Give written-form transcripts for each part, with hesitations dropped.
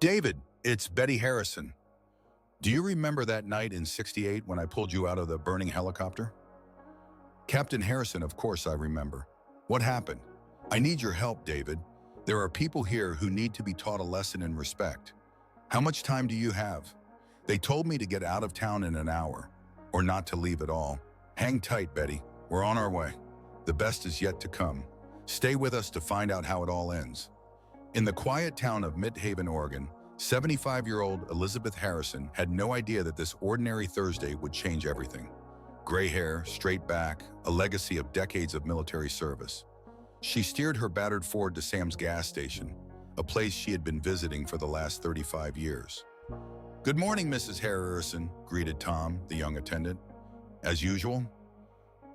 David, it's Betty Harrison. Do you remember that night in '68 when I pulled you out of the burning helicopter? Captain Harrison, of course I remember. What happened? I need your help, David. There are people here who need to be taught a lesson in respect. How much time do you have? They told me to get out of town in an hour, or not to leave at all. Hang tight, Betty. We're on our way. The best is yet to come. Stay with us to find out how it all ends. In the quiet town of Midhaven, Oregon, 75-year-old Elizabeth Harrison had no idea that this ordinary Thursday would change everything. Gray hair, straight back, a legacy of decades of military service. She steered her battered Ford to Sam's gas station, a place she had been visiting for the last 35 years. "Good morning, Mrs. Harrison," greeted Tom, the young attendant. "As usual?"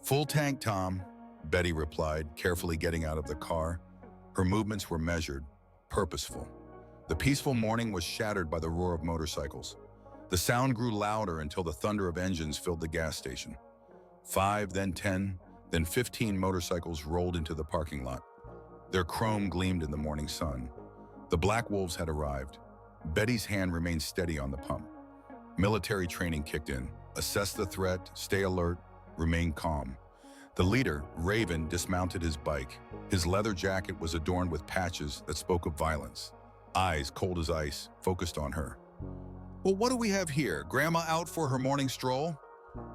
"Full tank, Tom," Betty replied, carefully getting out of the car. Her movements were measured, purposeful. The peaceful morning was shattered by the roar of motorcycles. The sound grew louder until the thunder of engines filled the gas station. 5, then 10, then 15 motorcycles rolled into the parking lot. Their chrome gleamed in the morning sun. The Black Wolves had arrived. Betty's hand remained steady on the pump. Military training kicked in. Assess the threat, stay alert, remain calm. The leader, Raven, dismounted his bike. His leather jacket was adorned with patches that spoke of violence. Eyes, cold as ice, focused on her. "Well, what do we have here? Grandma out for her morning stroll?"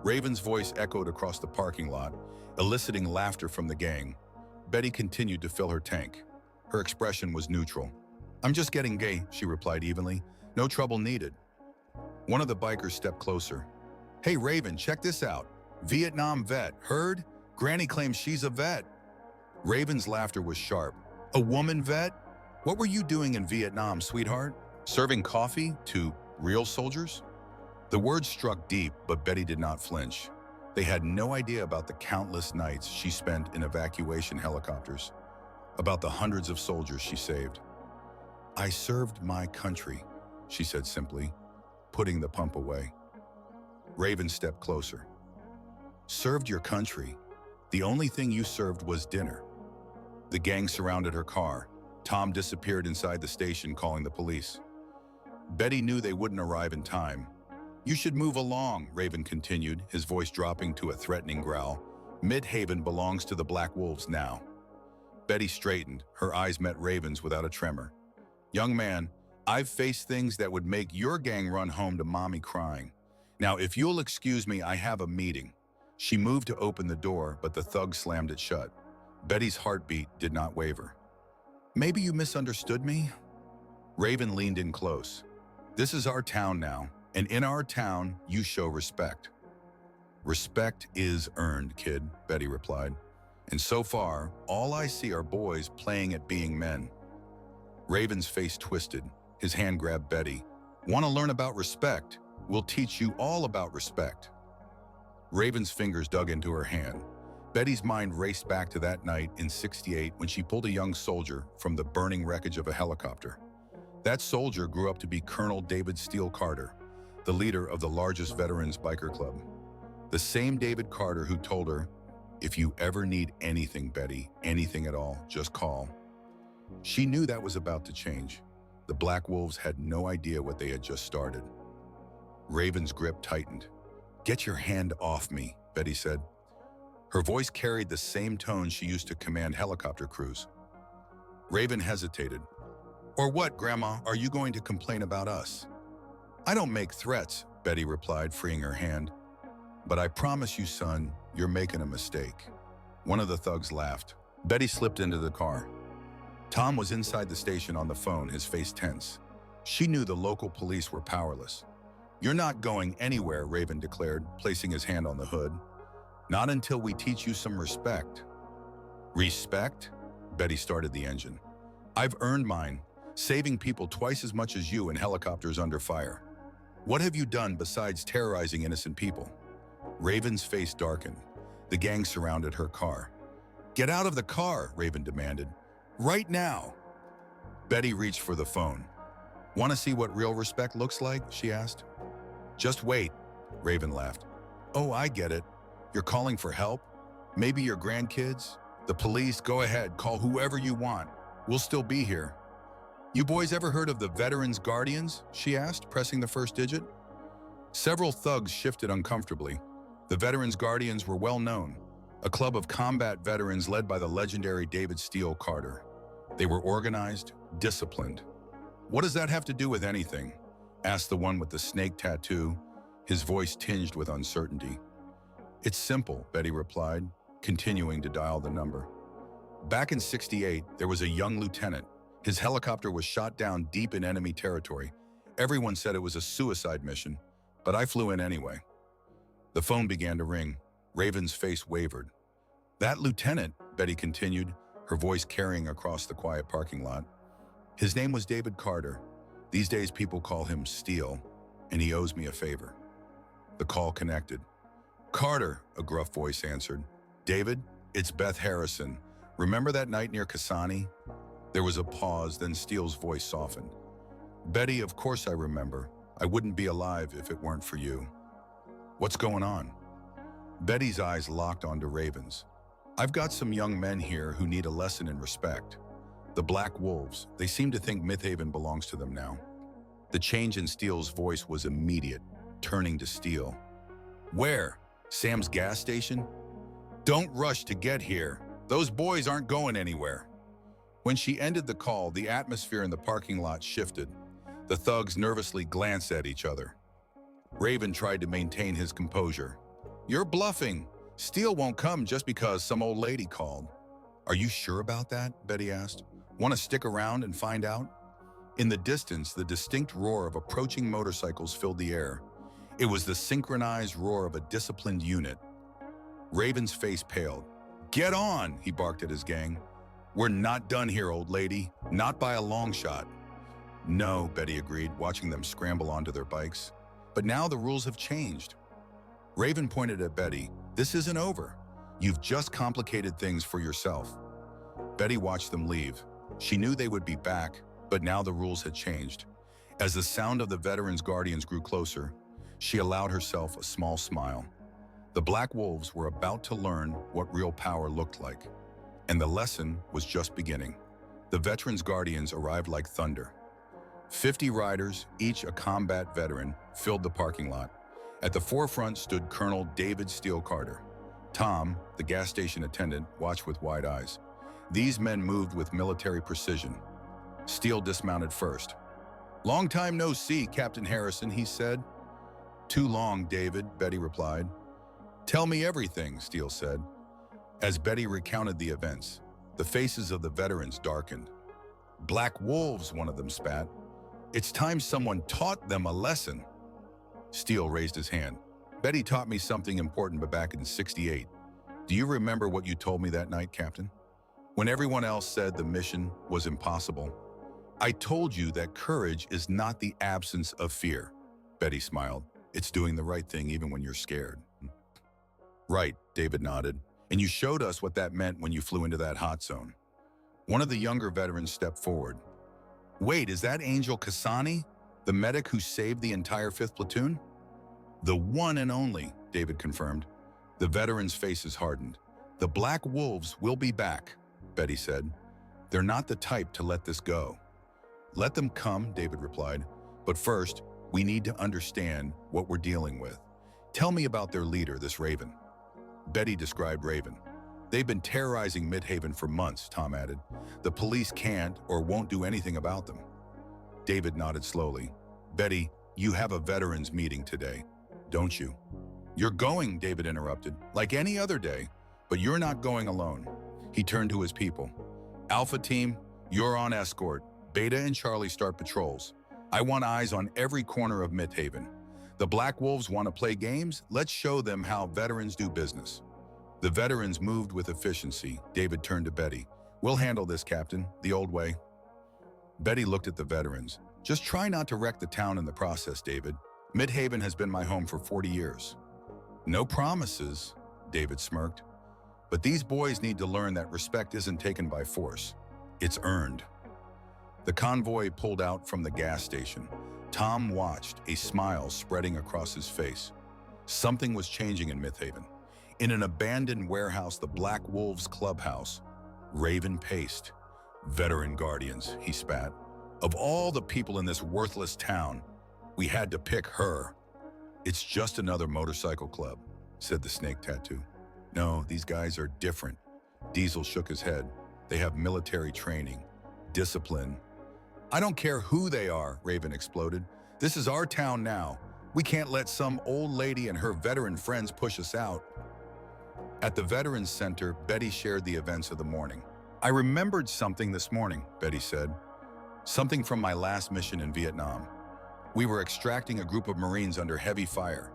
Raven's voice echoed across the parking lot, eliciting laughter from the gang. Betty continued to fill her tank. Her expression was neutral. "I'm just getting gay," she replied evenly. "No trouble needed." One of the bikers stepped closer. "Hey, Raven, check this out. Vietnam vet, heard? Granny claims she's a vet." Raven's laughter was sharp. "A woman vet? What were you doing in Vietnam, sweetheart? Serving coffee to real soldiers?" The words struck deep, but Betty did not flinch. They had no idea about the countless nights she spent in evacuation helicopters, about the hundreds of soldiers she saved. "I served my country," she said simply, putting the pump away. Raven stepped closer. "Served your country? The only thing you served was dinner." The gang surrounded her car. Tom disappeared inside the station, calling the police. Betty knew they wouldn't arrive in time. "You should move along," Raven continued, his voice dropping to a threatening growl. "Midhaven belongs to the Black Wolves now." Betty straightened. Her eyes met Raven's without a tremor. "Young man, I've faced things that would make your gang run home to mommy crying. Now, if you'll excuse me, I have a meeting." She moved to open the door, but the thug slammed it shut. Betty's heartbeat did not waver. "Maybe you misunderstood me?" Raven leaned in close. "This is our town now, and in our town, you show respect." "Respect is earned, kid," Betty replied. "And so far, all I see are boys playing at being men." Raven's face twisted. His hand grabbed Betty. "Want to learn about respect? We'll teach you all about respect." Raven's fingers dug into her hand. Betty's mind raced back to that night in '68 when she pulled a young soldier from the burning wreckage of a helicopter. That soldier grew up to be Colonel David Steele Carter, the leader of the largest veterans biker club. The same David Carter who told her, "If you ever need anything, Betty, anything at all, just call." She knew that was about to change. The Black Wolves had no idea what they had just started. Raven's grip tightened. "Get your hand off me," Betty said. Her voice carried the same tone she used to command helicopter crews. Raven hesitated. "Or what, Grandma, are you going to complain about us?" "I don't make threats," Betty replied, freeing her hand. "But I promise you, son, you're making a mistake." One of the thugs laughed. Betty slipped into the car. Tom was inside the station on the phone, his face tense. She knew the local police were powerless. "You're not going anywhere," Raven declared, placing his hand on the hood. "Not until we teach you some respect." "Respect?" Betty started the engine. "I've earned mine, saving people twice as much as you in helicopters under fire. What have you done besides terrorizing innocent people?" Raven's face darkened. The gang surrounded her car. "Get out of the car," Raven demanded. "Right now." Betty reached for the phone. "Want to see what real respect looks like?" she asked. "Just wait," Raven laughed. "Oh, I get it. You're calling for help? Maybe your grandkids? The police? Go ahead, call whoever you want. We'll still be here." You boys ever heard of the Veterans Guardians? She asked, pressing the first digit. Several thugs shifted uncomfortably. The Veterans Guardians were well known, a club of combat veterans led by the legendary David Steele Carter. They were organized, disciplined. What does that have to do with anything? Asked the one with the snake tattoo, his voice tinged with uncertainty. It's simple, Betty replied, continuing to dial the number. Back in '68, there was a young lieutenant. His helicopter was shot down deep in enemy territory. Everyone said it was a suicide mission, but I flew in anyway. The phone began to ring. Raven's face wavered. That lieutenant, Betty continued, her voice carrying across the quiet parking lot. His name was David Carter. These days people call him Steele, and he owes me a favor. The call connected. Carter, a gruff voice answered. David, it's Beth Harrison. Remember that night near Kasani? There was a pause, then Steele's voice softened. Betty, of course I remember. I wouldn't be alive if it weren't for you. What's going on? Betty's eyes locked onto Raven's. I've got some young men here who need a lesson in respect. The Black Wolves, they seem to think Mythaven belongs to them now. The change in Steele's voice was immediate, turning to Steele. Where? Sam's gas station? Don't rush to get here. Those boys aren't going anywhere. When she ended the call, the atmosphere in the parking lot shifted. The thugs nervously glanced at each other. Raven tried to maintain his composure. You're bluffing. Steele won't come just because some old lady called. Are you sure about that? Betty asked. Want to stick around and find out? In the distance, the distinct roar of approaching motorcycles filled the air. It was the synchronized roar of a disciplined unit. Raven's face paled. Get on, he barked at his gang. We're not done here, old lady. Not by a long shot. No, Betty agreed, watching them scramble onto their bikes. But now the rules have changed. Raven pointed at Betty. This isn't over. You've just complicated things for yourself. Betty watched them leave. She knew they would be back, but now the rules had changed. As the sound of the Veterans Guardians grew closer, she allowed herself a small smile. The Black Wolves were about to learn what real power looked like. And the lesson was just beginning. The Veterans Guardians arrived like thunder. 50 riders, each a combat veteran, filled the parking lot. At the forefront stood Colonel David Steele Carter. Tom, the gas station attendant, watched with wide eyes. These men moved with military precision. Steele dismounted first. Long time no see, Captain Harrison, he said. Too long, David, Betty replied. Tell me everything, Steele said. As Betty recounted the events, the faces of the veterans darkened. Black Wolves, one of them spat. It's time someone taught them a lesson. Steele raised his hand. Betty taught me something important, but back in '68. Do you remember what you told me that night, Captain? When everyone else said the mission was impossible, I told you that courage is not the absence of fear. Betty smiled. It's doing the right thing even when you're scared. Right, David nodded. And you showed us what that meant when you flew into that hot zone. One of the younger veterans stepped forward. Wait, is that Angel Kasani, the medic who saved the entire 5th platoon? The one and only, David confirmed. The veterans' faces hardened. The Black Wolves will be back, Betty said. They're not the type to let this go. Let them come, David replied. But first, we need to understand what we're dealing with. Tell me about their leader, this Raven. Betty described Raven. They've been terrorizing Midhaven for months, Tom added. The police can't or won't do anything about them. David nodded slowly. Betty, you have a veterans meeting today, don't you? You're going, David interrupted, like any other day, but you're not going alone. He turned to his people. Alpha team, you're on escort. Beta and Charlie start patrols. I want eyes on every corner of Midhaven. The Black Wolves want to play games? Let's show them how veterans do business. The veterans moved with efficiency. David turned to Betty. We'll handle this, Captain, the old way. Betty looked at the veterans. Just try not to wreck the town in the process, David. Midhaven has been my home for 40 years. No promises, David smirked. But these boys need to learn that respect isn't taken by force. It's earned. The convoy pulled out from the gas station. Tom watched, a smile spreading across his face. Something was changing in Midhaven. In an abandoned warehouse, the Black Wolves clubhouse, Raven paced. Veteran Guardians, he spat. Of all the people in this worthless town, we had to pick her. It's just another motorcycle club, said the snake tattoo. No, these guys are different. Diesel shook his head. They have military training, discipline. I don't care who they are, Raven exploded. This is our town now. We can't let some old lady and her veteran friends push us out. At the Veterans Center, Betty shared the events of the morning. I remembered something this morning, Betty said. Something from my last mission in Vietnam. We were extracting a group of Marines under heavy fire.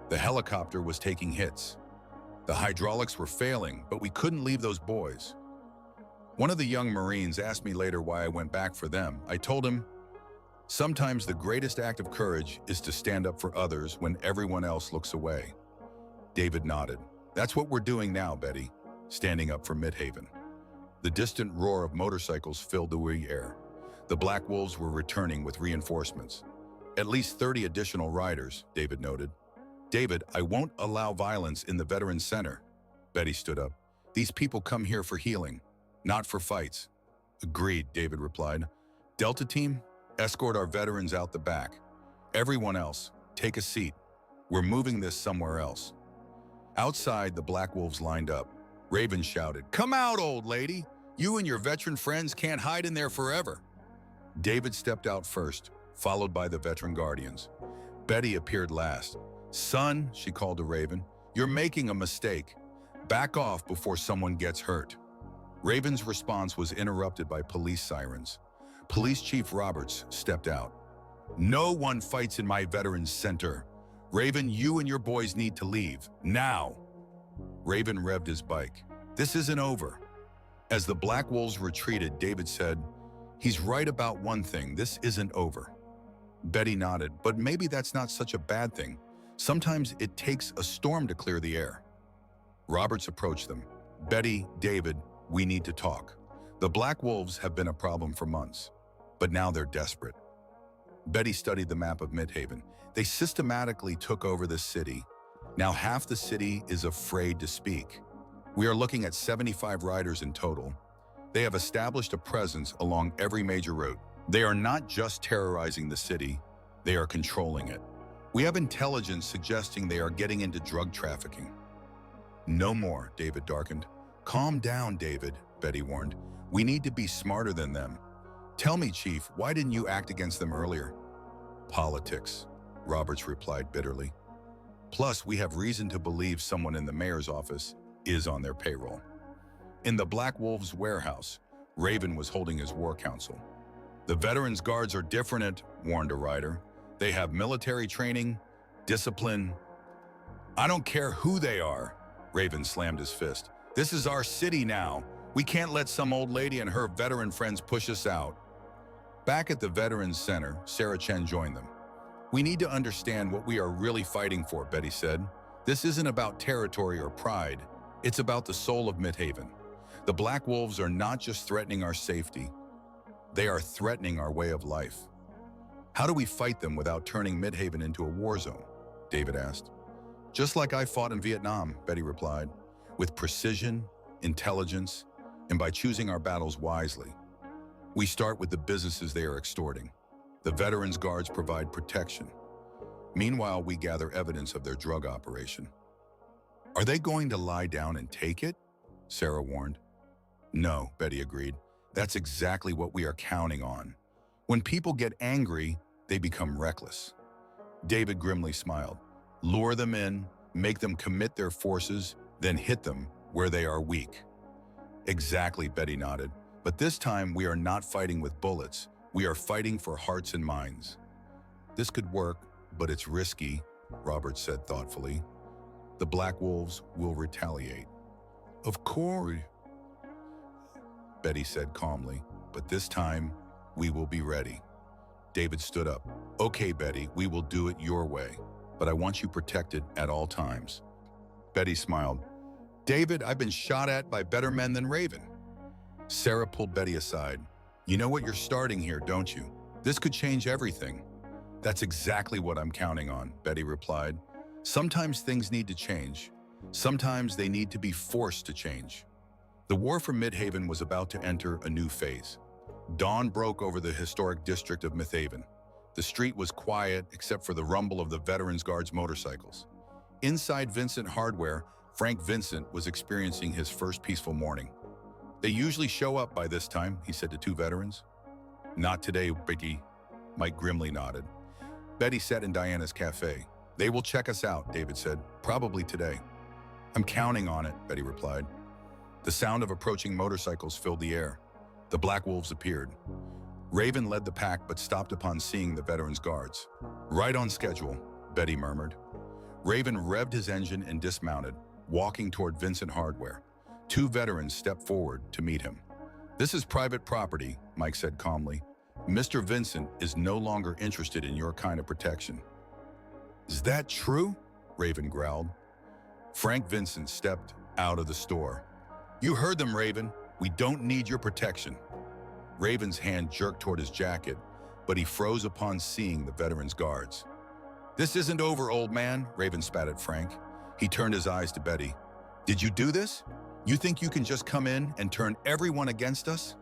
The helicopter was taking hits. The hydraulics were failing, but we couldn't leave those boys. One of the young Marines asked me later why I went back for them. I told him, sometimes the greatest act of courage is to stand up for others when everyone else looks away. David nodded. That's what we're doing now, Betty, standing up for Midhaven. The distant roar of motorcycles filled the wee air. The Black Wolves were returning with reinforcements. At least 30 additional riders, David noted. David, I won't allow violence in the Veterans Center. Betty stood up. These people come here for healing, not for fights. Agreed, David replied. Delta Team, escort our veterans out the back. Everyone else, take a seat. We're moving this somewhere else. Outside, the Black Wolves lined up. Raven shouted, Come out, old lady! You and your veteran friends can't hide in there forever. David stepped out first, followed by the veteran guardians. Betty appeared last. Son, she called to Raven, you're making a mistake. Back off before someone gets hurt. Raven's response was interrupted by police sirens. Police Chief Roberts stepped out. No one fights in my Veterans Center. Raven, you and your boys need to leave, now. Raven revved his bike. This isn't over. As the Black Wolves retreated, David said, He's right about one thing, this isn't over. Betty nodded, but maybe that's not such a bad thing. Sometimes it takes a storm to clear the air. Roberts approached them. Betty, David, we need to talk. The Black Wolves have been a problem for months, but now they're desperate. Betty studied the map of Midhaven. They systematically took over the city. Now half the city is afraid to speak. We are looking at 75 riders in total. They have established a presence along every major route. They are not just terrorizing the city, they are controlling it. We have intelligence suggesting they are getting into drug trafficking. No more, David darkened. Calm down, David, Betty warned. We need to be smarter than them. Tell me, Chief, why didn't you act against them earlier? Politics, Roberts replied bitterly. Plus, we have reason to believe someone in the mayor's office is on their payroll. In the Black Wolves' warehouse, Raven was holding his war council. The Veterans Guards are different, warned a rider. They have military training, discipline. I don't care who they are, Raven slammed his fist. This is our city now. We can't let some old lady and her veteran friends push us out. Back at the Veterans Center, Sarah Chen joined them. We need to understand what we are really fighting for, Betty said. This isn't about territory or pride. It's about the soul of Midhaven. The Black Wolves are not just threatening our safety. They are threatening our way of life. How do we fight them without turning Midhaven into a war zone? David asked. Just like I fought in Vietnam, Betty replied, with precision, intelligence, and by choosing our battles wisely. We start with the businesses they are extorting. The Veterans Guards provide protection. Meanwhile, we gather evidence of their drug operation. Are they going to lie down and take it? Sarah warned. No, Betty agreed. That's exactly what we are counting on. When people get angry, they become reckless. David grimly smiled. Lure them in, make them commit their forces, then hit them where they are weak. Exactly, Betty nodded. But this time we are not fighting with bullets. We are fighting for hearts and minds. This could work, but it's risky, Robert said thoughtfully. The Black Wolves will retaliate. Of course, Betty said calmly, but this time we will be ready. David stood up. Okay, Betty, we will do it your way, but I want you protected at all times. Betty smiled. David, I've been shot at by better men than Raven. Sarah pulled Betty aside. You know what you're starting here, don't you? This could change everything. That's exactly what I'm counting on, Betty replied. Sometimes things need to change. Sometimes they need to be forced to change. The war for Midhaven was about to enter a new phase. Dawn broke over the historic district of Mythaven. The street was quiet except for the rumble of the Veterans Guard's motorcycles. Inside Vincent Hardware, Frank Vincent was experiencing his first peaceful morning. "They usually show up by this time," he said to two veterans. "Not today, Betty," Mike grimly nodded. Betty sat in Diana's cafe. "They will check us out," David said. "Probably today." "I'm counting on it," Betty replied. The sound of approaching motorcycles filled the air. The Black Wolves appeared. Raven led the pack but stopped upon seeing the Veterans Guards. "Right on schedule," Betty murmured. Raven revved his engine and dismounted, walking toward Vincent Hardware. Two veterans stepped forward to meet him. "This is private property," Mike said calmly. "Mr. Vincent is no longer interested in your kind of protection." "Is that true?" Raven growled. Frank Vincent stepped out of the store. "You heard them, Raven. We don't need your protection." Raven's hand jerked toward his jacket, but he froze upon seeing the Veterans Guards. "This isn't over, old man," Raven spat at Frank. He turned his eyes to Betty. "Did you do this? You think you can just come in and turn everyone against us?"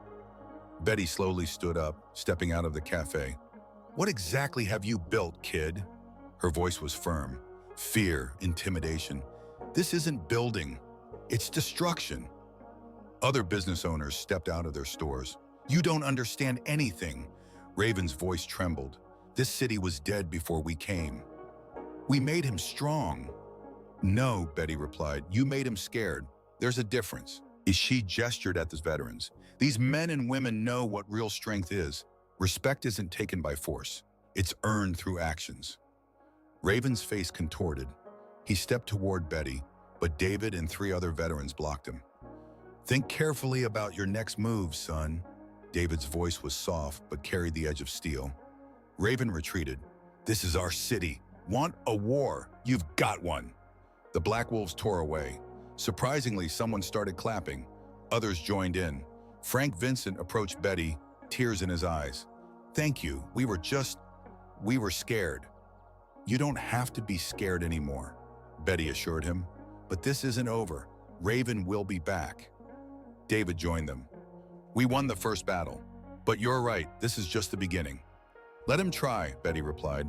Betty slowly stood up, stepping out of the cafe. "What exactly have you built, kid?" Her voice was firm. Fear, intimidation. "This isn't building. It's destruction." Other business owners stepped out of their stores. "You don't understand anything." Raven's voice trembled. "This city was dead before we came. We made him strong." "No," Betty replied. "You made him scared. There's a difference." She gestured at the veterans. "These men and women know what real strength is. Respect isn't taken by force. It's earned through actions." Raven's face contorted. He stepped toward Betty, but David and three other veterans blocked him. "Think carefully about your next move, son." David's voice was soft but carried the edge of steel. Raven retreated. "This is our city. Want a war? You've got one." The Black Wolves tore away. Surprisingly, someone started clapping. Others joined in. Frank Vincent approached Betty, tears in his eyes. "Thank you. We were scared." "You don't have to be scared anymore," Betty assured him. "But this isn't over. Raven will be back." David joined them. "We won the first battle. But you're right, this is just the beginning." "Let him try," Betty replied.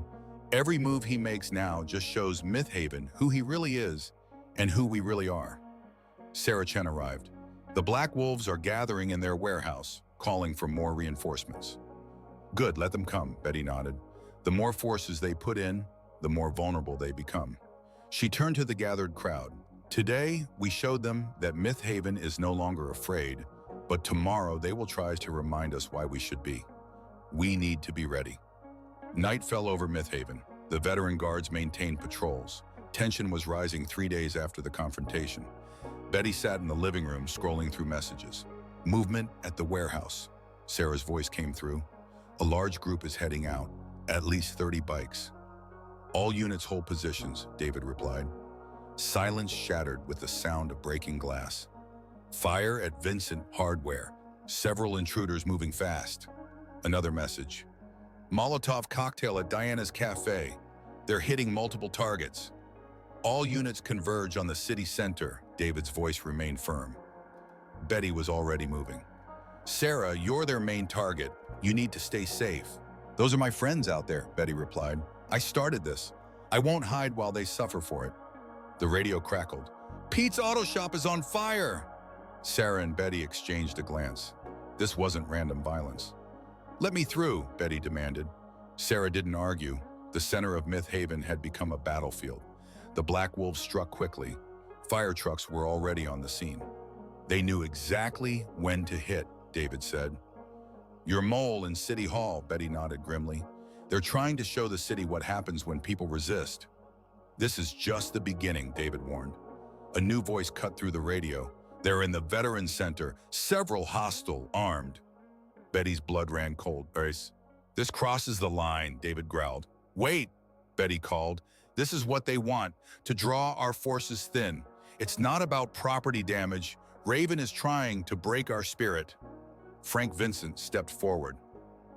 "Every move he makes now just shows Mythaven who he really is and who we really are." Sarah Chen arrived. "The Black Wolves are gathering in their warehouse, calling for more reinforcements." "Good, let them come," Betty nodded. "The more forces they put in, the more vulnerable they become." She turned to the gathered crowd. "Today, we showed them that Mythaven is no longer afraid, but tomorrow they will try to remind us why we should be. We need to be ready." Night fell over Mythaven. The veteran guards maintained patrols. Tension was rising 3 days after the confrontation. Betty sat in the living room scrolling through messages. "Movement at the warehouse." Sarah's voice came through. "A large group is heading out, at least 30 bikes." "All units hold positions," David replied. Silence shattered with the sound of breaking glass. "Fire at Vincent Hardware. Several intruders moving fast." Another message. "Molotov cocktail at Diana's cafe. They're hitting multiple targets." "All units converge on the city center." David's voice remained firm. Betty was already moving. "Sarah, you're their main target. You need to stay safe." "Those are my friends out there," Betty replied. "I started this. I won't hide while they suffer for it." The radio crackled. "Pete's Auto Shop is on fire!" Sarah and Betty exchanged a glance. This wasn't random violence. "Let me through," Betty demanded. Sarah didn't argue. The center of Mythaven had become a battlefield. The Black Wolves struck quickly. Fire trucks were already on the scene. "They knew exactly when to hit," David said. "Your mole in City Hall," Betty nodded grimly. "They're trying to show the city what happens when people resist." "This is just the beginning," David warned. A new voice cut through the radio. "They're in the Veterans Center, several hostile, armed." Betty's blood ran cold. "This crosses the line," David growled. "Wait," Betty called. "This is what they want, to draw our forces thin. It's not about property damage. Raven is trying to break our spirit." Frank Vincent stepped forward.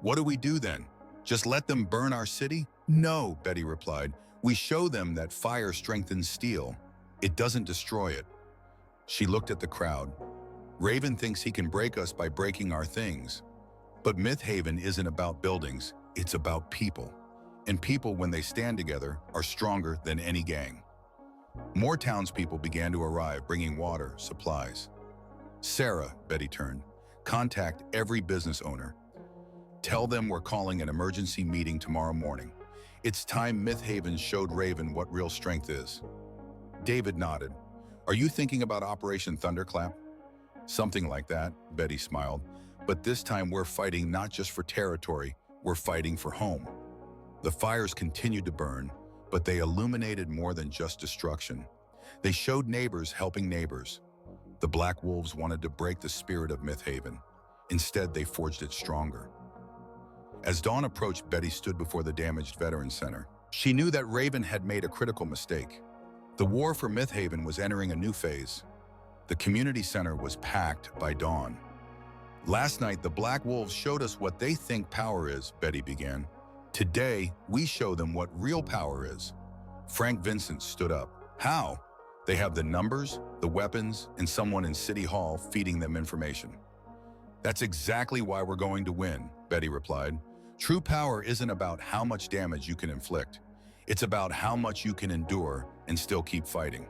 "What do we do then? Just let them burn our city?" "No," Betty replied. "We show them that fire strengthens steel. It doesn't destroy it." She looked at the crowd. "Raven thinks he can break us by breaking our things. But Myth Haven isn't about buildings, it's about people. And people, when they stand together, are stronger than any gang. More townspeople began to arrive, bringing water, supplies. Sarah, Betty turned, contact every business owner. Tell them we're calling an emergency meeting tomorrow morning. It's time Myth Haven showed Raven what real strength is. David nodded. Are you thinking about Operation Thunderclap? Something like that, Betty smiled. But this time we're fighting not just for territory, we're fighting for home. The fires continued to burn, but they illuminated more than just destruction. They showed neighbors helping neighbors. The Black Wolves wanted to break the spirit of Myth Haven. Instead, they forged it stronger. As dawn approached, Betty stood before the damaged Veterans Center. She knew that Raven had made a critical mistake. The war for Myth Haven was entering a new phase. The community center was packed by dawn. Last night, the Black Wolves showed us what they think power is, Betty began. Today, we show them what real power is. Frank Vincent stood up. How? They have the numbers, the weapons, and someone in City Hall feeding them information. That's exactly why we're going to win, Betty replied. True power isn't about how much damage you can inflict. It's about how much you can endure and still keep fighting.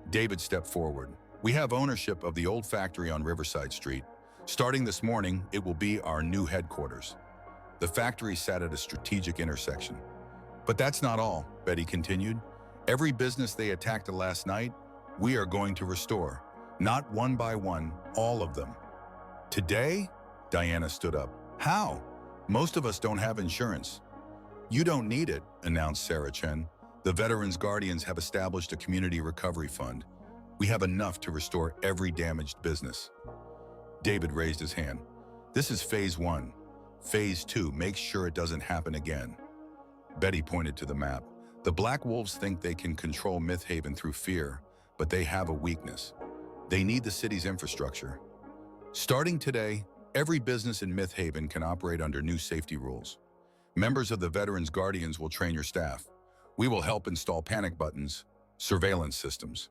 David stepped forward. We have ownership of the old factory on Riverside Street. Starting this morning, it will be our new headquarters. The factory sat at a strategic intersection. But that's not all, Betty continued. Every business they attacked last night, we are going to restore. Not one by one, all of them. Today? Diana stood up. How? Most of us don't have insurance. You don't need it, announced Sarah Chen. The Veterans Guardians have established a community recovery fund. We have enough to restore every damaged business. David raised his hand. This is phase 1. Phase 2, make sure it doesn't happen again. Betty pointed to the map. The Black Wolves think they can control Myth Haven through fear, but they have a weakness. They need the city's infrastructure. Starting today, every business in Myth Haven can operate under new safety rules. Members of the Veterans Guardians will train your staff. We will help install panic buttons, surveillance systems.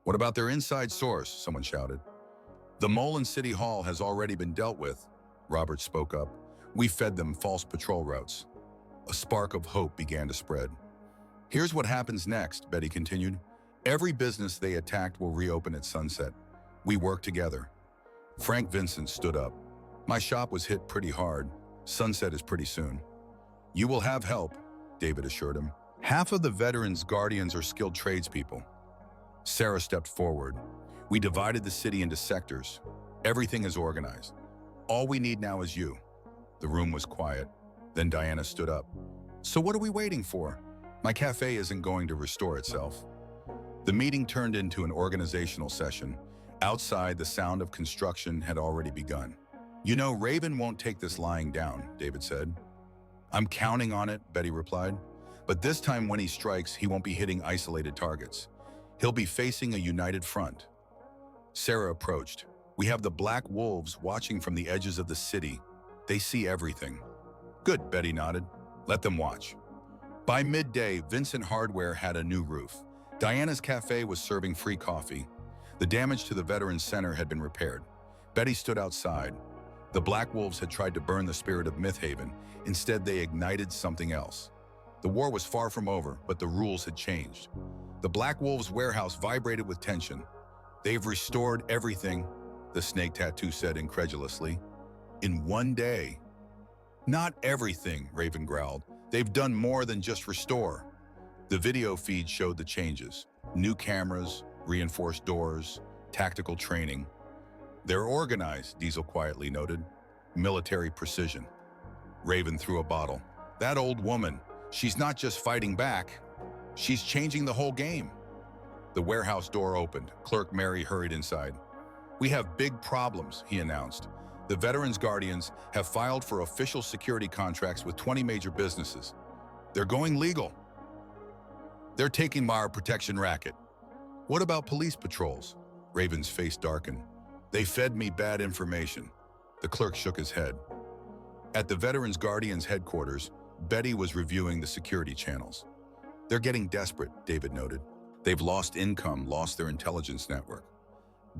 What about their inside source? Someone shouted. The mole in City Hall has already been dealt with, Robert spoke up. We fed them false patrol routes. A spark of hope began to spread. Here's what happens next, Betty continued. Every business they attacked will reopen at sunset. We work together. Frank Vincent stood up. My shop was hit pretty hard. Sunset is pretty soon. You will have help, David assured him. Half of the Veterans Guardians are skilled tradespeople. Sarah stepped forward. We divided the city into sectors. Everything is organized. All we need now is you. The room was quiet. Then Diana stood up. So what are we waiting for? My cafe isn't going to restore itself. The meeting turned into an organizational session. Outside, the sound of construction had already begun. You know, Raven won't take this lying down, David said. I'm counting on it, Betty replied. But this time when he strikes, he won't be hitting isolated targets. He'll be facing a united front. Sarah approached. We have the Black Wolves watching from the edges of the city. They see everything. Good, Betty nodded. Let them watch. By midday, Vincent Hardware had a new roof. Diana's cafe was serving free coffee. The damage to the Veterans Center had been repaired. Betty stood outside. The Black Wolves had tried to burn the spirit of Myth Haven. Instead, they ignited something else. The war was far from over, but the rules had changed. The Black Wolves' warehouse vibrated with tension. They've restored everything, the snake tattoo said incredulously. In one day. Not everything, Raven growled. They've done more than just restore. The video feed showed the changes. New cameras, reinforced doors, tactical training. They're organized, Diesel quietly noted. Military precision. Raven threw a bottle. That old woman, she's not just fighting back, she's changing the whole game. The warehouse door opened. Clerk Mary hurried inside. We have big problems, he announced. The Veterans Guardians have filed for official security contracts with 20 major businesses. They're going legal. They're taking our protection racket. What about police patrols? Raven's face darkened. They fed me bad information. The clerk shook his head. At the Veterans Guardians headquarters, Betty was reviewing the security channels. They're getting desperate, David noted. They've lost income, lost their intelligence network.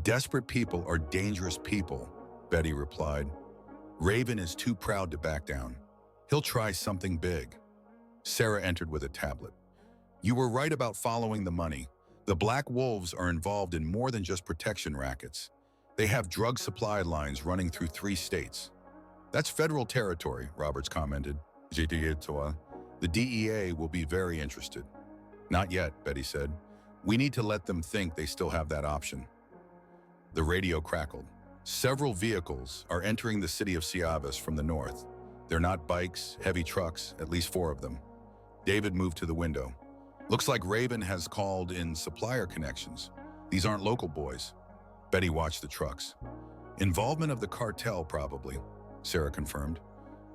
Desperate people are dangerous people, Betty replied. Raven is too proud to back down. He'll try something big. Sarah entered with a tablet. You were right about following the money. The Black Wolves are involved in more than just protection rackets. They have drug supply lines running through 3 states. That's federal territory, Roberts commented. The DEA will be very interested. Not yet, Betty said. We need to let them think they still have that option. The radio crackled. Several vehicles are entering the city of Ciavis from the north. They're not bikes, heavy trucks, at least 4 of them. David moved to the window. Looks like Raven has called in supplier connections. These aren't local boys. Betty watched the trucks. Involvement of the cartel, probably, Sarah confirmed.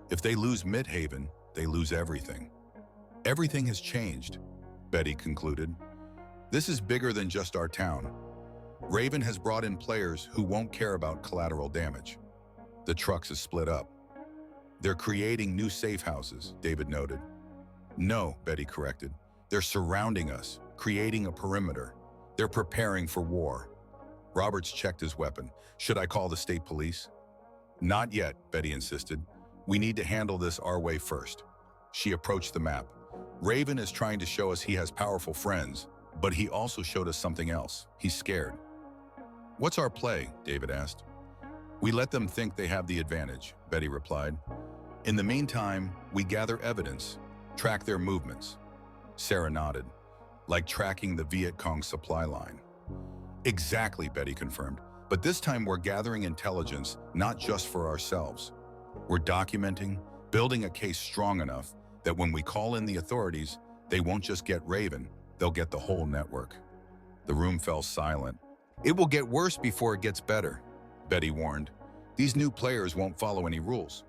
If they lose Midhaven, they lose everything. Everything has changed, Betty concluded. This is bigger than just our town. Raven has brought in players who won't care about collateral damage. The trucks is split up. They're creating new safe houses, David noted. No, Betty corrected. They're surrounding us, creating a perimeter. They're preparing for war. Roberts checked his weapon. Should I call the state police? Not yet, Betty insisted. We need to handle this our way first. She approached the map. Raven is trying to show us he has powerful friends, but he also showed us something else. He's scared. What's our play? David asked. We let them think they have the advantage, Betty replied. In the meantime, we gather evidence, track their movements. Sarah nodded, like tracking the Viet Cong supply line. Exactly, Betty confirmed. But this time we're gathering intelligence not just for ourselves. We're documenting, building a case strong enough that when we call in the authorities, they won't just get Raven, they'll get the whole network. The room fell silent. It will get worse before it gets better, Betty warned. These new players won't follow any rules.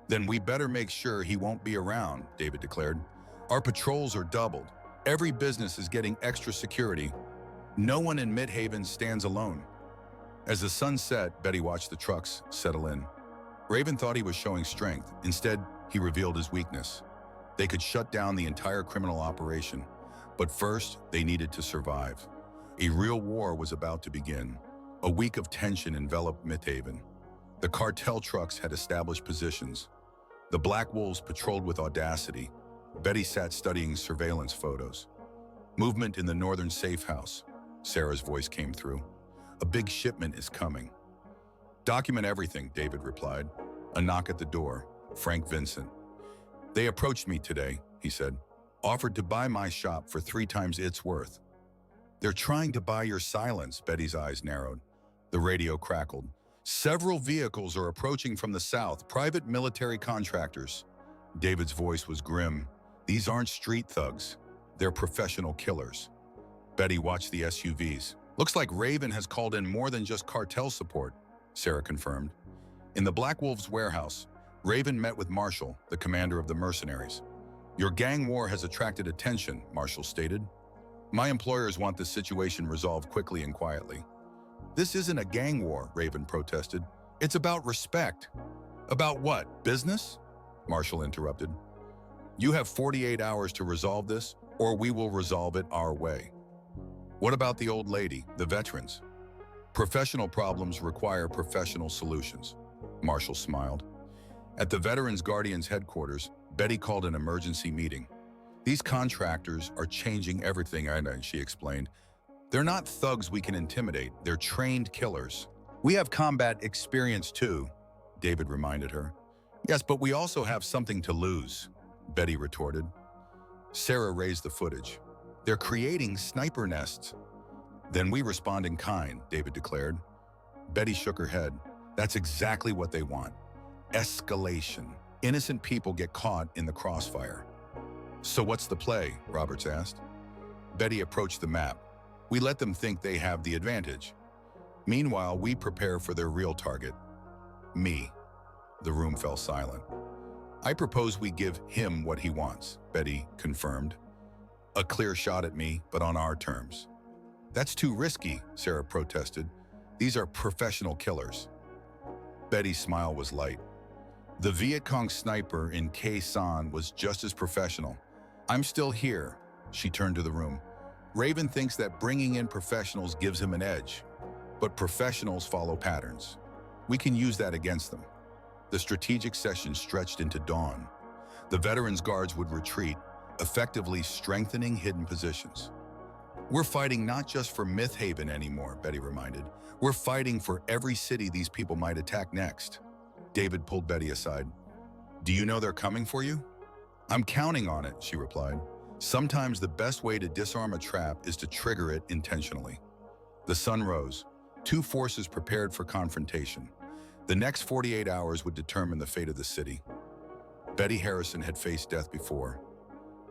Then we better make sure he won't be around, David declared. Our patrols are doubled. Every business is getting extra security. No one in Midhaven stands alone. As the sun set, Betty watched the trucks settle in. Raven thought he was showing strength. Instead, he revealed his weakness. They could shut down the entire criminal operation. But first, they needed to survive. A real war was about to begin. A week of tension enveloped Midhaven. The cartel trucks had established positions. The Black Wolves patrolled with audacity. Betty sat studying surveillance photos. Movement in the northern safe house. Sarah's voice came through. A big shipment is coming. Document everything, David replied. A knock at the door. Frank Vincent. They approached me today, he said. Offered to buy my shop for 3 times its worth. They're trying to buy your silence, Betty's eyes narrowed. The radio crackled. Several vehicles are approaching from the south, private military contractors. David's voice was grim. These aren't street thugs. They're professional killers. Betty watched the SUVs. Looks like Raven has called in more than just cartel support, Sarah confirmed. In the Black Wolves warehouse, Raven met with Marshall, the commander of the mercenaries. Your gang war has attracted attention, Marshall stated. My employers want this situation resolved quickly and quietly. This isn't a gang war, Raven protested. It's about respect. About what, business? Marshall interrupted. You have 48 hours to resolve this, or we will resolve it our way. What about the old lady, the veterans? Professional problems require professional solutions, Marshall smiled. At the Veterans Guardians headquarters, Betty called an emergency meeting. These contractors are changing everything, she explained. They're not thugs we can intimidate, they're trained killers. We have combat experience too, David reminded her. Yes, but we also have something to lose, Betty retorted. Sarah raised the footage. They're creating sniper nests. Then we respond in kind, David declared. Betty shook her head. That's exactly what they want. Escalation. Innocent people get caught in the crossfire. So what's the play? Roberts asked. Betty approached the map. We let them think they have the advantage. Meanwhile, we prepare for their real target. Me. The room fell silent. I propose we give him what he wants, Betty confirmed. A clear shot at me, but on our terms. That's too risky, Sarah protested. These are professional killers. Betty's smile was light. The Viet Cong sniper in Khe Sanh was just as professional. I'm still here, she turned to the room. Raven thinks that bringing in professionals gives him an edge, but professionals follow patterns. We can use that against them. The strategic session stretched into dawn. The veterans' guards would retreat, effectively strengthening hidden positions. We're fighting not just for Myth Haven anymore, Betty reminded. We're fighting for every city these people might attack next. David pulled Betty aside. Do you know they're coming for you? I'm counting on it, she replied. Sometimes the best way to disarm a trap is to trigger it intentionally. The sun rose. Two forces prepared for confrontation. The next 48 hours would determine the fate of the city. Betty Harrison had faced death before.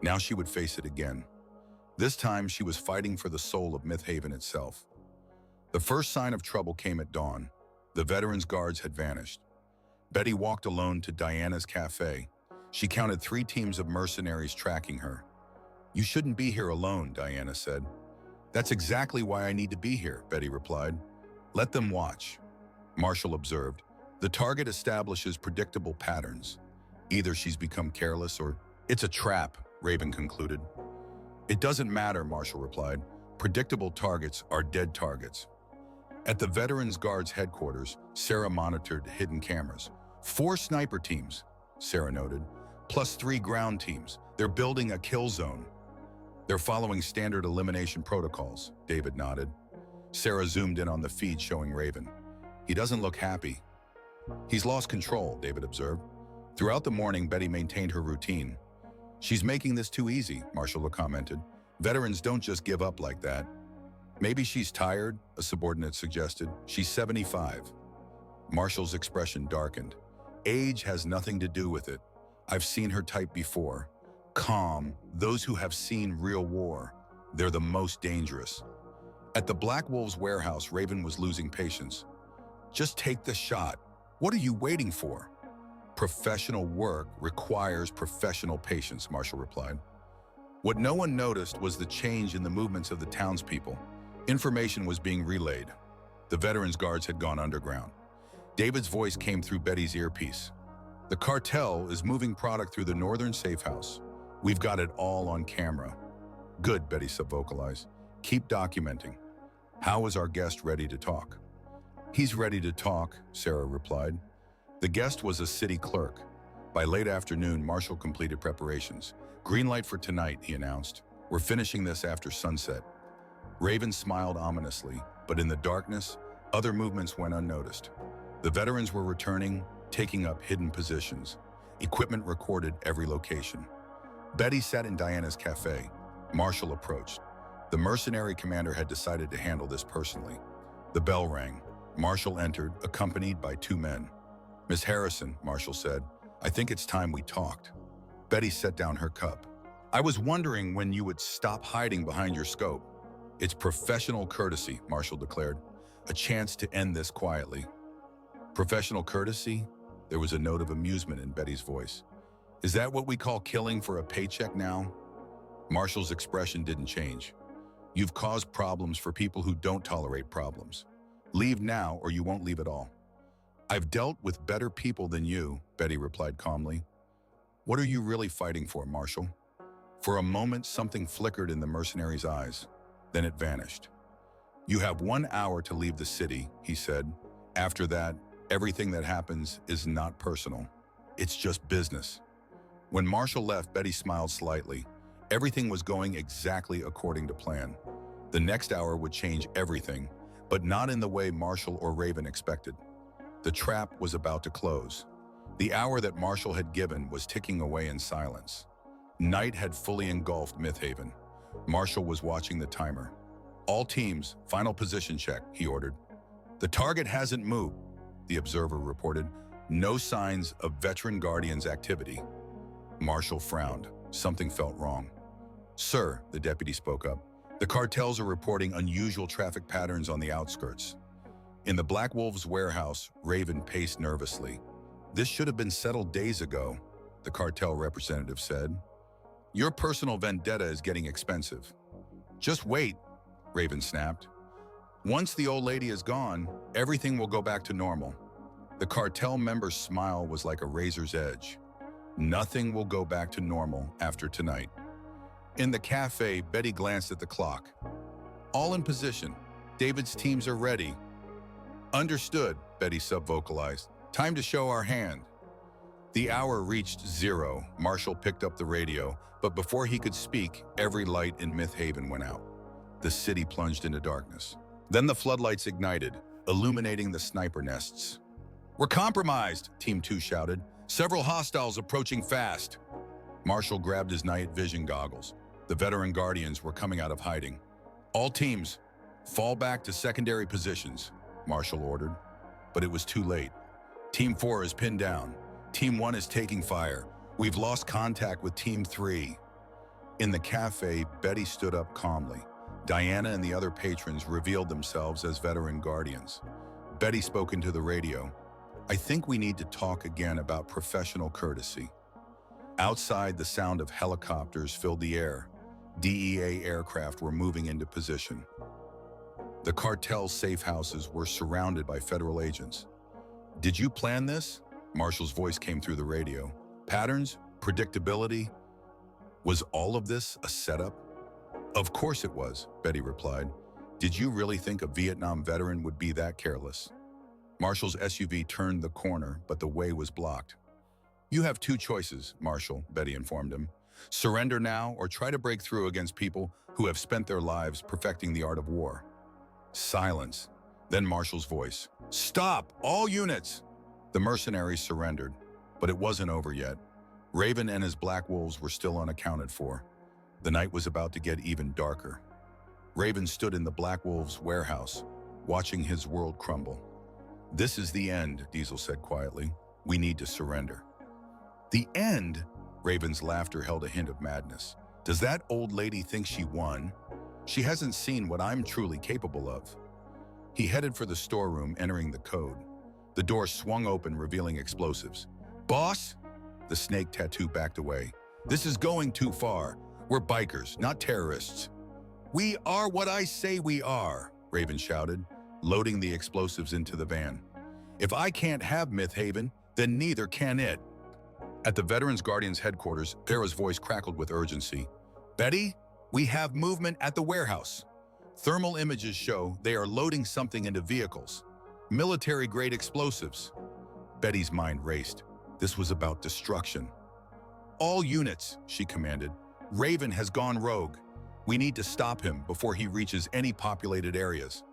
Now she would face it again. This time she was fighting for the soul of Myth Haven itself. The first sign of trouble came at dawn. The veterans' guards had vanished. Betty walked alone to Diana's cafe. She counted 3 teams of mercenaries tracking her. You shouldn't be here alone, Diana said. That's exactly why I need to be here, Betty replied. Let them watch. Marshall observed. The target establishes predictable patterns. Either she's become careless or it's a trap, Raven concluded. It doesn't matter, Marshall replied. Predictable targets are dead targets. At the Veterans Guards headquarters, Sarah monitored hidden cameras. 4 sniper teams, Sarah noted, plus 3 ground teams. They're building a kill zone. They're following standard elimination protocols, David nodded. Sarah zoomed in on the feed showing Raven. He doesn't look happy. He's lost control, David observed. Throughout the morning, Betty maintained her routine. She's making this too easy, Marshall commented. Veterans don't just give up like that. Maybe she's tired, a subordinate suggested. She's 75. Marshall's expression darkened. Age has nothing to do with it. I've seen her type before. Calm, those who have seen real war. They're the most dangerous. At the Black Wolves warehouse, Raven was losing patience. Just take the shot. What are you waiting for? Professional work requires professional patience, Marshall replied. What no one noticed was the change in the movements of the townspeople. Information was being relayed. The veterans' guards had gone underground. David's voice came through Betty's earpiece. The cartel is moving product through the northern safe house. We've got it all on camera. Good, Betty subvocalized. Keep documenting. How is our guest ready to talk? He's ready to talk, Sarah replied. The guest was a city clerk. By late afternoon, Marshall completed preparations. Green light for tonight, he announced. We're finishing this after sunset. Raven smiled ominously, but in the darkness, other movements went unnoticed. The veterans were returning, taking up hidden positions. Equipment recorded every location. Betty sat in Diana's cafe. Marshall approached. The mercenary commander had decided to handle this personally. The bell rang. Marshall entered, accompanied by 2 men. Miss Harrison, Marshall said, I think it's time we talked. Betty set down her cup. I was wondering when you would stop hiding behind your scope. It's professional courtesy, Marshall declared. A chance to end this quietly. Professional courtesy? There was a note of amusement in Betty's voice. Is that what we call killing for a paycheck now? Marshall's expression didn't change. You've caused problems for people who don't tolerate problems. Leave now or you won't leave at all. I've dealt with better people than you, Betty replied calmly. What are you really fighting for, Marshall? For a moment, something flickered in the mercenary's eyes. Then it vanished. You have 1 hour to leave the city, he said. After that, everything that happens is not personal. It's just business. When Marshall left, Betty smiled slightly. Everything was going exactly according to plan. The next hour would change everything, but not in the way Marshall or Raven expected. The trap was about to close. The hour that Marshall had given was ticking away in silence. Night had fully engulfed Myth Haven. Marshall was watching the timer. All teams, final position check, he ordered. The target hasn't moved, the observer reported. No signs of veteran Guardians activity. Marshall frowned. Something felt wrong. Sir, the deputy spoke up, the cartels are reporting unusual traffic patterns on the outskirts. In the Black Wolves warehouse, Raven paced nervously. This should have been settled days ago, the cartel representative said. Your personal vendetta is getting expensive. Just wait, Raven snapped. Once the old lady is gone, everything will go back to normal. The cartel member's smile was like a razor's edge. Nothing will go back to normal after tonight. In the cafe, Betty glanced at the clock. All in position. David's teams are ready. Understood, Betty subvocalized. Time to show our hand. The hour reached 0. Marshall picked up the radio, but before he could speak, every light in Myth Haven went out. The city plunged into darkness. Then the floodlights ignited, illuminating the sniper nests. "We're compromised," Team 2 shouted. "Several hostiles approaching fast." Marshall grabbed his night vision goggles. The veteran guardians were coming out of hiding. "All teams, fall back to secondary positions," Marshall ordered. But it was too late. Team 4 is pinned down. Team 1 is taking fire. We've lost contact with Team 3. In the cafe, Betty stood up calmly. Diana and the other patrons revealed themselves as veteran guardians. Betty spoke into the radio. "I think we need to talk again about professional courtesy." Outside, the sound of helicopters filled the air. DEA aircraft were moving into position. The cartel's safe houses were surrounded by federal agents. "Did you plan this?" Marshall's voice came through the radio. "Patterns? Predictability? Was all of this a setup?" "Of course it was," Betty replied. "Did you really think a Vietnam veteran would be that careless?" Marshall's SUV turned the corner, but the way was blocked. "You have two choices, Marshall," Betty informed him. "Surrender now or try to break through against people who have spent their lives perfecting the art of war." Silence. Then Marshall's voice. "Stop! All units!" The mercenaries surrendered, but it wasn't over yet. Raven and his black wolves were still unaccounted for. The night was about to get even darker. Raven stood in the Black Wolves' warehouse, watching his world crumble. "This is the end," Diesel said quietly. "We need to surrender." "The end?" Raven's laughter held a hint of madness. "Does that old lady think she won? She hasn't seen what I'm truly capable of." He headed for the storeroom, entering the code. The door swung open, revealing explosives. "Boss?" The snake tattoo backed away. "This is going too far. We're bikers, not terrorists." "We are what I say we are," Raven shouted, loading the explosives into the van. "If I can't have Myth Haven, then neither can it." At the Veterans Guardians headquarters, Tara's voice crackled with urgency. "Betty, we have movement at the warehouse. Thermal images show they are loading something into vehicles. Military-grade explosives." Betty's mind raced. This was about destruction. "All units," she commanded. "Raven has gone rogue. We need to stop him before he reaches any populated areas."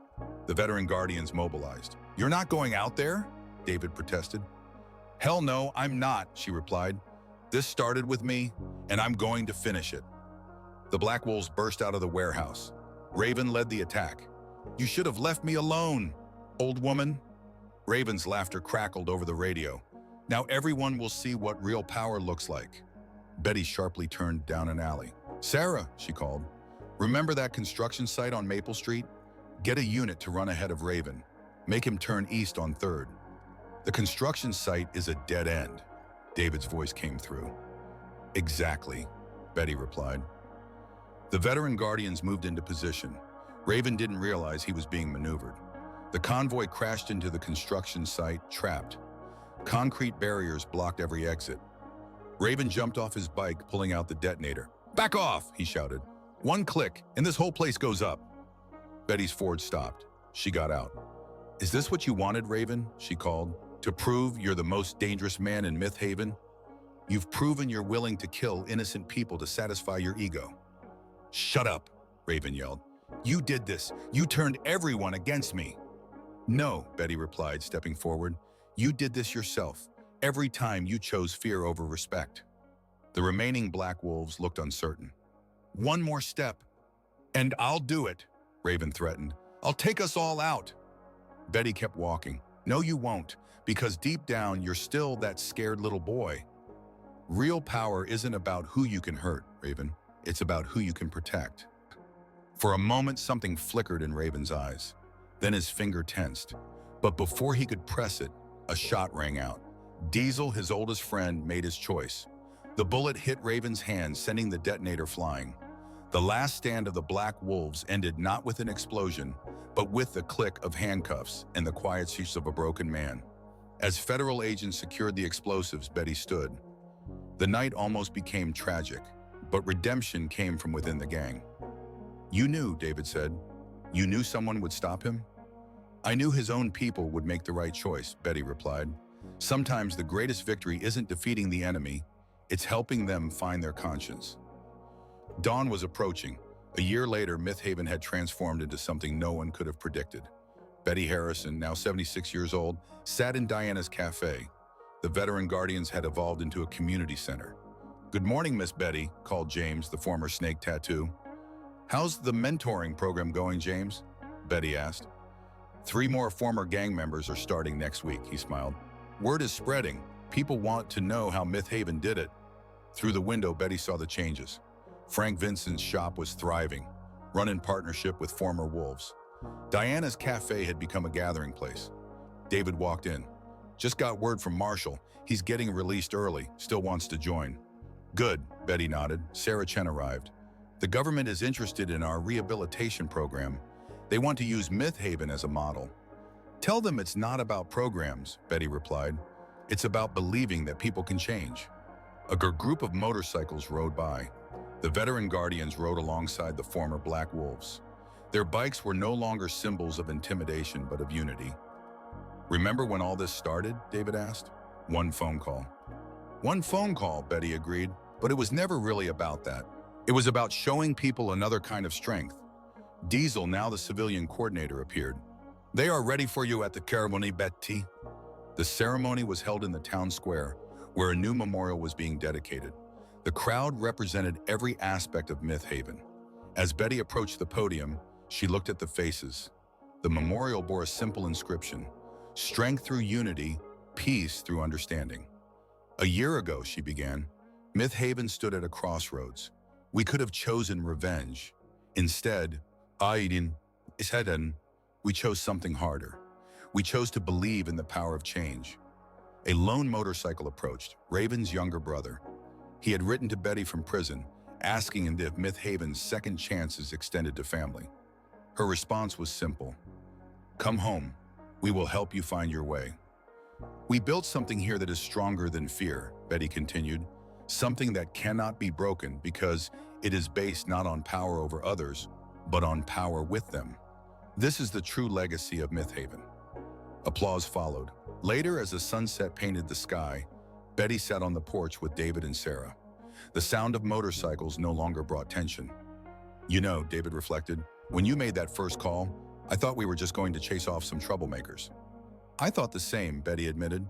The veteran guardians mobilized. "You're not going out there?" David protested. "Hell no, I'm not," she replied. "This started with me, and I'm going to finish it." The Black Wolves burst out of the warehouse. Raven led the attack. "You should have left me alone, old woman." Raven's laughter crackled over the radio. "Now everyone will see what real power looks like." Betty sharply turned down an alley. "Sarah," she called, "remember that construction site on Maple Street? Get a unit to run ahead of Raven. Make him turn east on 3rd. The construction site is a dead end." David's voice came through. "Exactly," Betty replied. The veteran guardians moved into position. Raven didn't realize he was being maneuvered. The convoy crashed into the construction site, trapped. Concrete barriers blocked every exit. Raven jumped off his bike, pulling out the detonator. "Back off!" he shouted. "One click, and this whole place goes up." Betty's Ford stopped. She got out. "Is this what you wanted, Raven?" she called. "To prove you're the most dangerous man in Myth Haven? You've proven you're willing to kill innocent people to satisfy your ego." "Shut up," Raven yelled. "You did this. You turned everyone against me." "No," Betty replied, stepping forward. "You did this yourself. Every time you chose fear over respect." The remaining Black Wolves looked uncertain. "One more step, and I'll do it," Raven threatened. "I'll take us all out." Betty kept walking. "No, you won't, because deep down you're still that scared little boy." "Real power isn't about who you can hurt, Raven. It's about who you can protect." For a moment, something flickered in Raven's eyes. Then his finger tensed. But before he could press it, a shot rang out. Diesel, his oldest friend, made his choice. The bullet hit Raven's hand, sending the detonator flying. The last stand of the Black Wolves ended not with an explosion, but with the click of handcuffs and the quiet cease of a broken man. As federal agents secured the explosives, Betty stood. The night almost became tragic, but redemption came from within the gang. "You knew," David said. "You knew someone would stop him?" "I knew his own people would make the right choice," Betty replied. Sometimes the greatest victory isn't defeating the enemy, it's helping them find their conscience. Dawn was approaching. A year later, Myth Haven had transformed into something no one could have predicted. Betty Harrison, now 76 years old, sat in Diana's cafe. The veteran guardians had evolved into a community center. "Good morning, Miss Betty," called James, the former snake tattoo. "How's the mentoring program going, James?" Betty asked. "3 more former gang members are starting next week," he smiled. "Word is spreading. People want to know how Myth Haven did it." Through the window, Betty saw the changes. Frank Vincent's shop was thriving, run in partnership with former wolves. Diana's cafe had become a gathering place. David walked in. "Just got word from Marshall. He's getting released early, still wants to join." "Good," Betty nodded. Sarah Chen arrived. "The government is interested in our rehabilitation program. They want to use Myth Haven as a model." "Tell them it's not about programs," Betty replied. "It's about believing that people can change." A group of motorcycles rode by. The veteran guardians rode alongside the former black wolves. Their bikes were no longer symbols of intimidation, but of unity. "Remember when all this started?" David asked. "One phone call." "One phone call," Betty agreed, "but it was never really about that. It was about showing people another kind of strength." Diesel, now the civilian coordinator, appeared. "They are ready for you at the ceremony, Betty." The ceremony was held in the town square, where a new memorial was being dedicated. The crowd represented every aspect of Myth Haven. As Betty approached the podium, she looked at the faces. The memorial bore a simple inscription: "Strength through unity, peace through understanding." "A year ago," she began, "Myth Haven stood at a crossroads. We could have chosen revenge. Instead, we chose something harder. We chose to believe in the power of change." A lone motorcycle approached, Raven's younger brother. He had written to Betty from prison, asking if Myth Haven's second chances extended to family. Her response was simple: "Come home. We will help you find your way." "We built something here that is stronger than fear," Betty continued. "Something that cannot be broken because it is based not on power over others, but on power with them. This is the true legacy of Myth Haven." Applause followed. Later, as the sunset painted the sky, Betty sat on the porch with David and Sarah. The sound of motorcycles no longer brought tension. "You know," David reflected, "when you made that first call, I thought we were just going to chase off some troublemakers." "I thought the same," Betty admitted.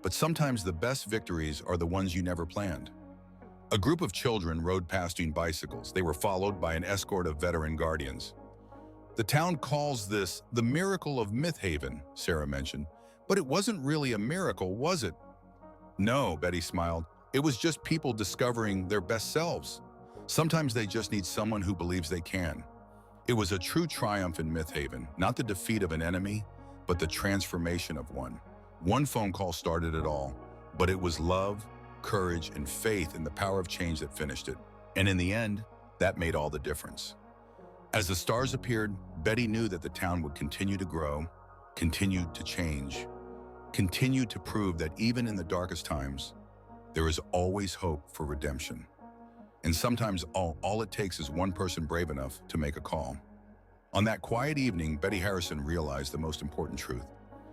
"But sometimes the best victories are the ones you never planned." A group of children rode past on bicycles. They were followed by an escort of veteran guardians. "The town calls this the miracle of Myth Haven," Sarah mentioned. "But it wasn't really a miracle, was it?" "No," Betty smiled. "It was just people discovering their best selves. Sometimes they just need someone who believes they can." It was a true triumph in Myth Haven, not the defeat of an enemy, but the transformation of one. One phone call started it all, but it was love, courage, and faith in the power of change that finished it. And in the end, that made all the difference. As the stars appeared, Betty knew that the town would continue to grow, continue to change, continue to prove that even in the darkest times, there is always hope for redemption. And sometimes all it takes is one person brave enough to make a call. On that quiet evening, Betty Harrison realized the most important truth.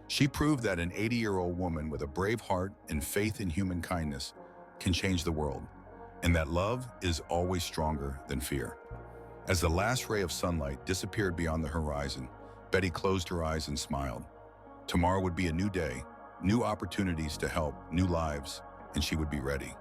She proved that an 80-year-old woman with a brave heart and faith in human kindness can change the world, and that love is always stronger than fear. As the last ray of sunlight disappeared beyond the horizon, Betty closed her eyes and smiled. Tomorrow would be a new day, new opportunities to help, new lives, and she would be ready.